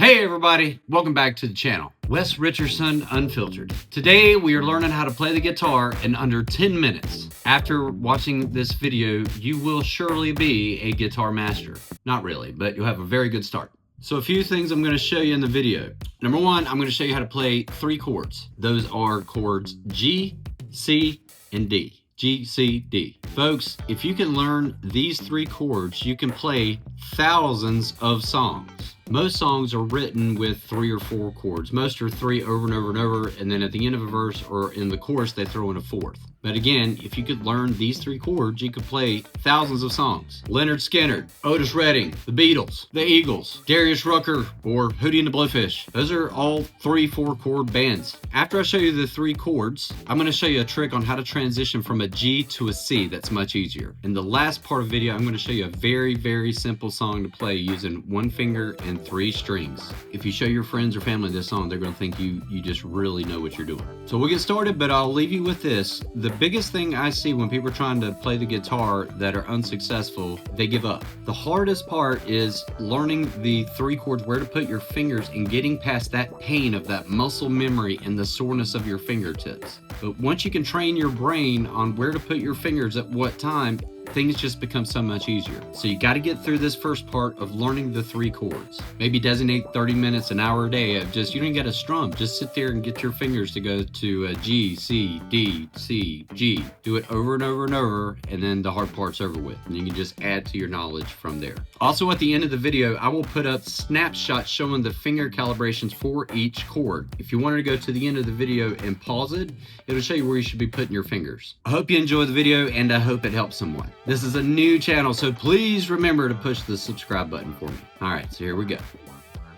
Hey everybody, welcome back to the channel. Wes Richardson Unfiltered. Today we are learning how to play the guitar in under 10 minutes. After watching this video, you will surely be a guitar master. Not really, but you'll have a very good start. So a few things I'm going to show you in the video. Number one, I'm going to show you how to play 3 chords. Those are chords G, C, and D. G, C, D. Folks, if you can learn these 3 chords, you can play thousands of songs. Most songs are written with 3 or 4 chords. Most are 3 over and over and over, and then at the end of a verse or in the chorus, they throw in a 4th. But again, if you could learn these 3 chords, you could play thousands of songs. Lynyrd Skynyrd, Otis Redding, the Beatles, the Eagles, Darius Rucker, or Hootie and the Blowfish. Those are all 3-4 chord bands. After I show you the 3 chords, I'm going to show you a trick on how to transition from a G to a C that's much easier. In the last part of the video, I'm going to show you a very, very simple song to play using 1 finger and 3 strings. If you show your friends or family this song, they're going to think you just really know what you're doing. So we'll get started, but I'll leave you with this. The biggest thing I see when people are trying to play the guitar that are unsuccessful, they give up. The hardest part is learning the 3 chords, where to put your fingers, and getting past that pain of that muscle memory and the soreness of your fingertips. But once you can train your brain on where to put your fingers at what time, things just become so much easier. So you got to get through this first part of learning the 3 chords. Maybe designate 30 minutes, an hour a day of just, you don't get a strum. Just sit there and get your fingers to go to G, C, D, C, G. Do it over and over and over, and then the hard part's over with. And you can just add to your knowledge from there. Also, at the end of the video, I will put up snapshots showing the finger calibrations for each chord. If you wanted to go to the end of the video and pause it, it'll show you where you should be putting your fingers. I hope you enjoy the video, and I hope it helps someone. This is a new channel, so please remember to push the subscribe button for me. All right, so here we go.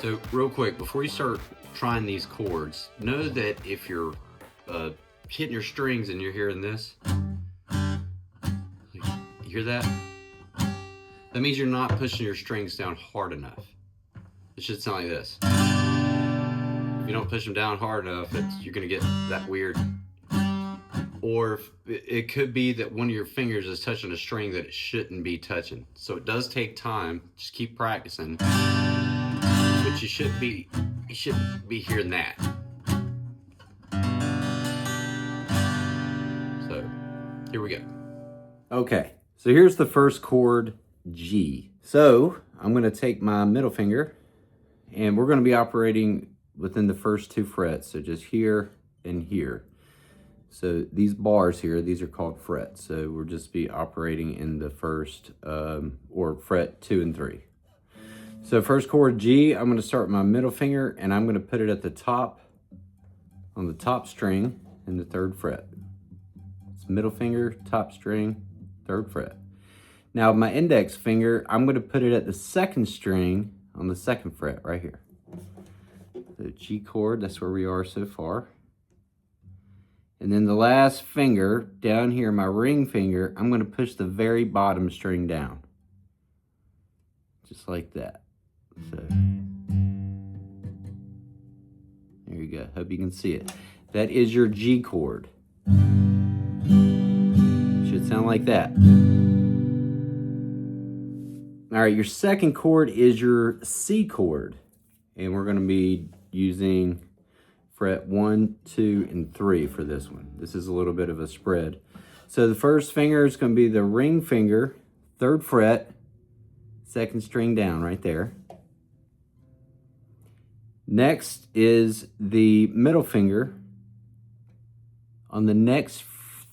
So real quick, before you start trying these chords, know that if you're hitting your strings and you're hearing this, you hear that? That means you're not pushing your strings down hard enough. It should sound like this. If you don't push them down hard enough, you're gonna get that weird. Or it could be that one of your fingers is touching a string that it shouldn't be touching. So it does take time. Just keep practicing. But you shouldn't be hearing that. So here we go. Okay, so here's the first chord, G. So I'm going to take my middle finger, and we're going to be operating within the first 2 frets. So just here and here. So these bars here, these are called frets. So we'll just be operating in the first, or fret 2 and 3. So first chord G, I'm gonna start with my middle finger, and I'm gonna put it at the top, on the top string in the 3rd fret. It's middle finger, top string, 3rd fret. Now my index finger, I'm gonna put it at the 2nd string on the 2nd fret right here. The G chord, that's where we are so far. And then the last finger down here, my ring finger, I'm going to push the very bottom string down. Just like that. So, there you go. Hope you can see it. That is your G chord. Should sound like that. All right, your 2nd chord is your C chord. And we're going to be using fret 1, 2, and 3 for this one. This is a little bit of a spread. So the first finger is going to be the ring finger, 3rd fret, 2nd string down right there. Next is the middle finger on the next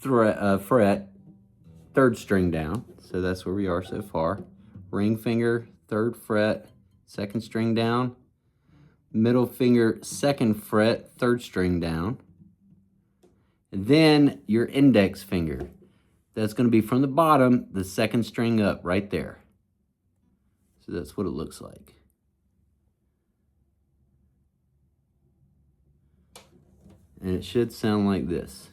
fret, 3rd string down. So that's where we are so far. Ring finger, 3rd fret, 2nd string down. Middle finger, 2nd fret, 3rd string down. And then your index finger. That's going to be from the bottom, the 2nd string up right there. So that's what it looks like. And it should sound like this.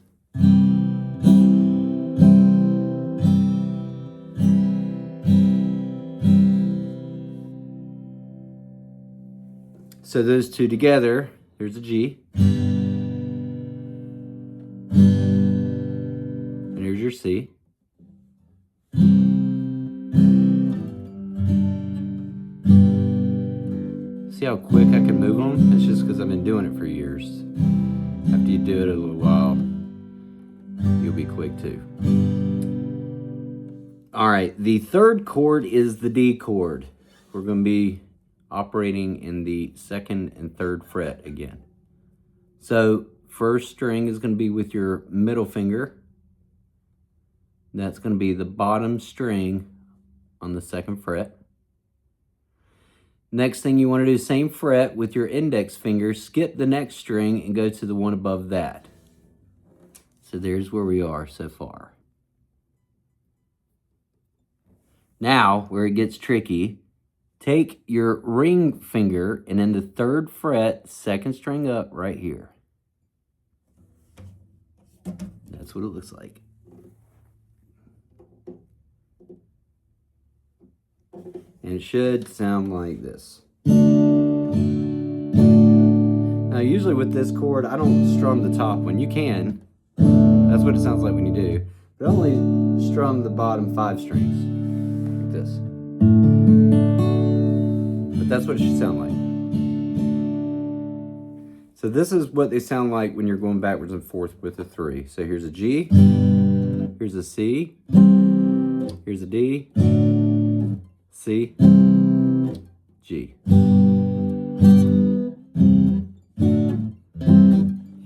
So those 2 together, there's a G. And here's your C. See how quick I can move them? That's just because I've been doing it for years. After you do it a little while, you'll be quick too. All right, the third chord is the D chord. We're going to be operating in the 2nd and 3rd fret again. So first string is going to be with your middle finger. That's going to be the bottom string on the 2nd fret. Next thing you want to do, same fret with your index finger, skip the next string and go to the one above that. So there's where we are so far. Now, where it gets tricky, take your ring finger and in the 3rd fret, 2nd string up right here. That's what it looks like. And it should sound like this. Now, usually with this chord, I don't strum the top one. You can. That's what it sounds like when you do. But I only strum the bottom 5 strings. Like this. But that's what it should sound like. So this is what they sound like when you're going backwards and forth with the 3. So here's a G. Here's a C. Here's a D. C, G. You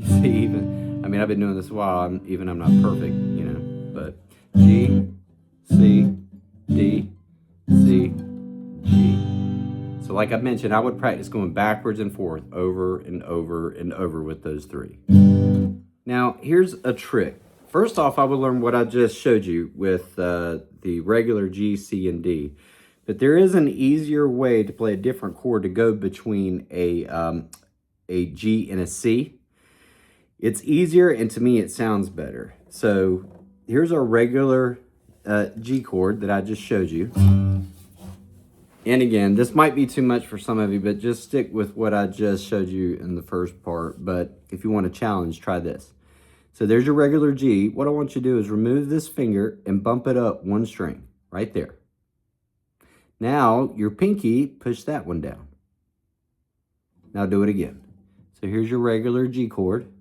see, even, I mean, I've been doing this a while, I'm not perfect, you know, but G, C, D, C, G. So like I mentioned, I would practice going backwards and forth over and over and over with those 3. Now, here's a trick. First off, I would learn what I just showed you with the regular G, C, and D. But there is an easier way to play a different chord to go between a G and a C. It's easier, and to me, it sounds better. So here's our regular G chord that I just showed you. And again, this might be too much for some of you, but just stick with what I just showed you in the first part. But if you want a challenge, try this. So there's your regular G. What I want you to do is remove this finger and bump it up 1 string right there. Now, your pinky, push that one down. Now do it again. So here's your regular G chord.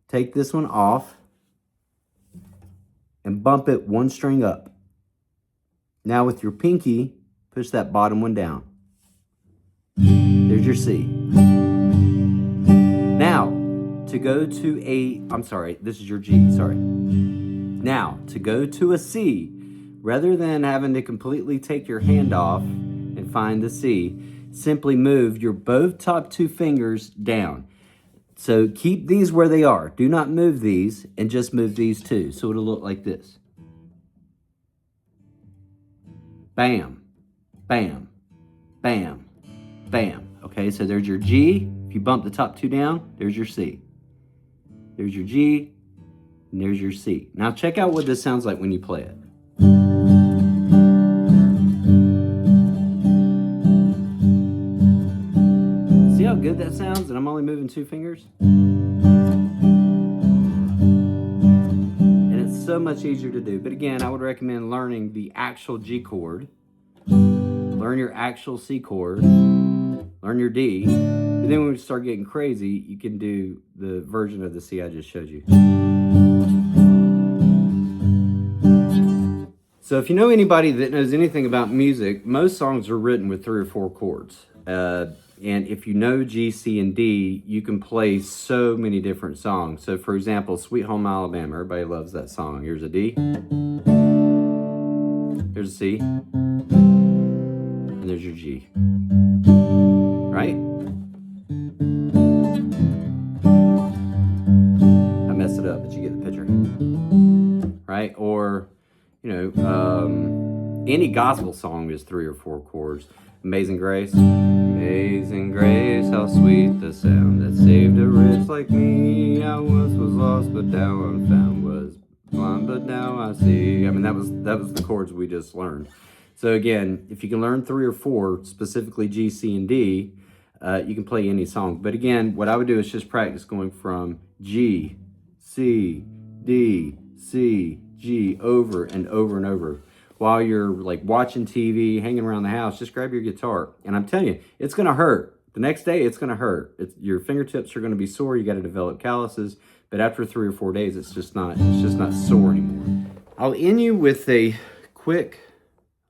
Take this one off and bump it 1 string up. Now with your pinky, push that bottom one down. There's your C. Now, to go to this is your G, sorry. Now, to go to a C, rather than having to completely take your hand off and find the C, simply move your both top 2 fingers down. So keep these where they are. Do not move these, and just move these 2. So it'll look like this. Bam, bam, bam, bam. Okay, so there's your G. If you bump the top 2 down, there's your C. There's your G, and there's your C. Now check out what this sounds like when you play it. See how good that sounds? And I'm only moving 2 fingers. And it's so much easier to do. But again, I would recommend learning the actual G chord. Learn your actual C chord. Learn your D. But then when we start getting crazy, you can do the version of the C I just showed you. So if you know anybody that knows anything about music, most songs are written with 3 or 4 chords. And if you know G, C, and D, you can play so many different songs. So for example, Sweet Home Alabama, everybody loves that song. Here's a D. Here's a C. And there's your G. Right? I messed it up, but you get the picture. Right? Or, you know, any gospel song is 3 or 4 chords. Amazing Grace. Amazing grace, how sweet the sound that saved a wretch like me. I once was lost, but now I'm found. Was blind, but now I see. I mean, that was the chords we just learned. So again, if you can learn 3 or 4, specifically G, C, and D, you can play any song. But again, what I would do is just practice going from G, C, D, C, G over and over and over. while you're like watching TV, hanging around the house, just grab your guitar. And I'm telling you, it's gonna hurt. The next day, it's gonna hurt. Your fingertips are gonna be sore. You gotta develop calluses. But after 3 or 4 days, it's just not sore anymore. I'll end you with a quick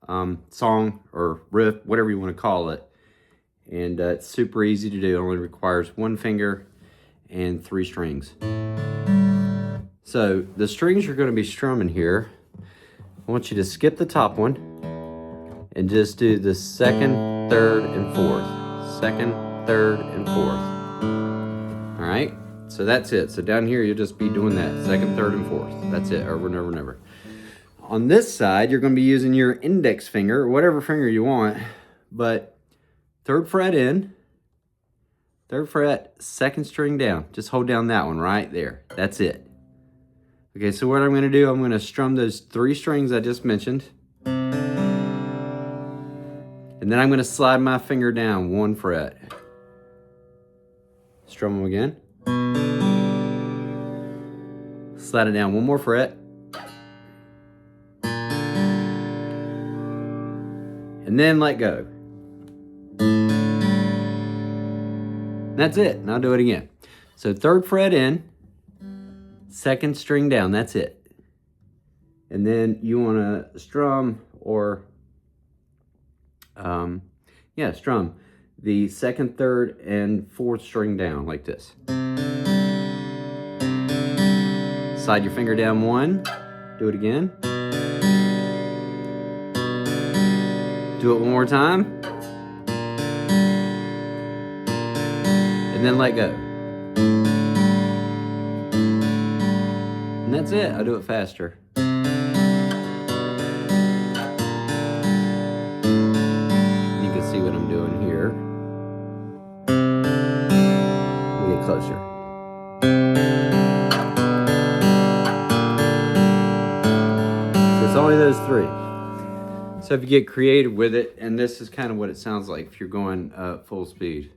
song or riff, whatever you wanna call it. And it's super easy to do. It only requires 1 finger and 3 strings. So the strings you're gonna be strumming here, I want you to skip the top one and just do the 2nd, 3rd, and 4th. 2nd, 3rd, and 4th. All right, so that's it. So down here, you'll just be doing that, 2nd, 3rd, and 4th. That's it, over and over and over. On this side, you're gonna be using your index finger, or whatever finger you want, but 3rd fret in, 3rd fret, 2nd string down. Just hold down that one right there. That's it. Okay, so what I'm gonna do, I'm gonna strum those 3 strings I just mentioned. And then I'm gonna slide my finger down 1 fret. Strum them again. Slide it down 1 more fret. And then let go. That's it, and I'll do it again. So 3rd fret in, 2nd string down, that's it. And then you wanna strum or, strum the 2nd, 3rd, and 4th string down like this. Slide your finger down 1, do it again. Do it 1 more time. And then let go. And that's it. I'll do it faster. You can see what I'm doing here. Let me get closer. So it's only those 3. So if you get creative with it, and this is kind of what it sounds like if you're going full speed.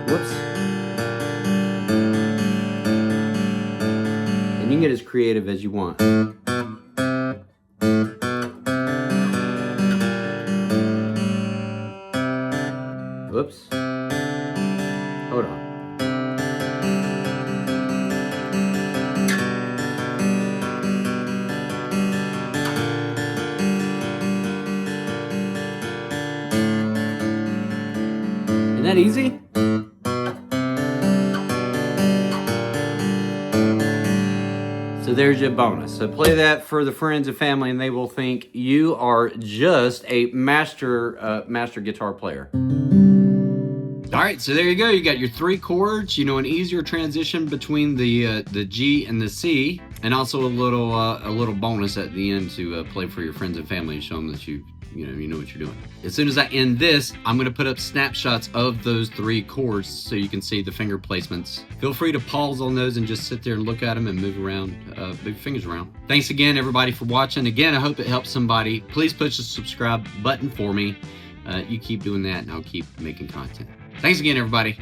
Whoops. And you can get as creative as you want. Whoops. Hold on. Isn't that easy? So there's your bonus. So play that for the friends and family, and they will think you are just a master guitar player. All right, so there you go. You got your 3 chords, an easier transition between the G and the C, and also a little bonus at the end to play for your friends and family and show them that you know what you're doing. As soon as I end this, I'm gonna put up snapshots of those 3 chords so you can see the finger placements. Feel free to pause on those and just sit there and look at them and move your fingers around. Thanks again, everybody, for watching. Again, I hope it helps somebody. Please push the subscribe button for me. You keep doing that and I'll keep making content. Thanks again, everybody.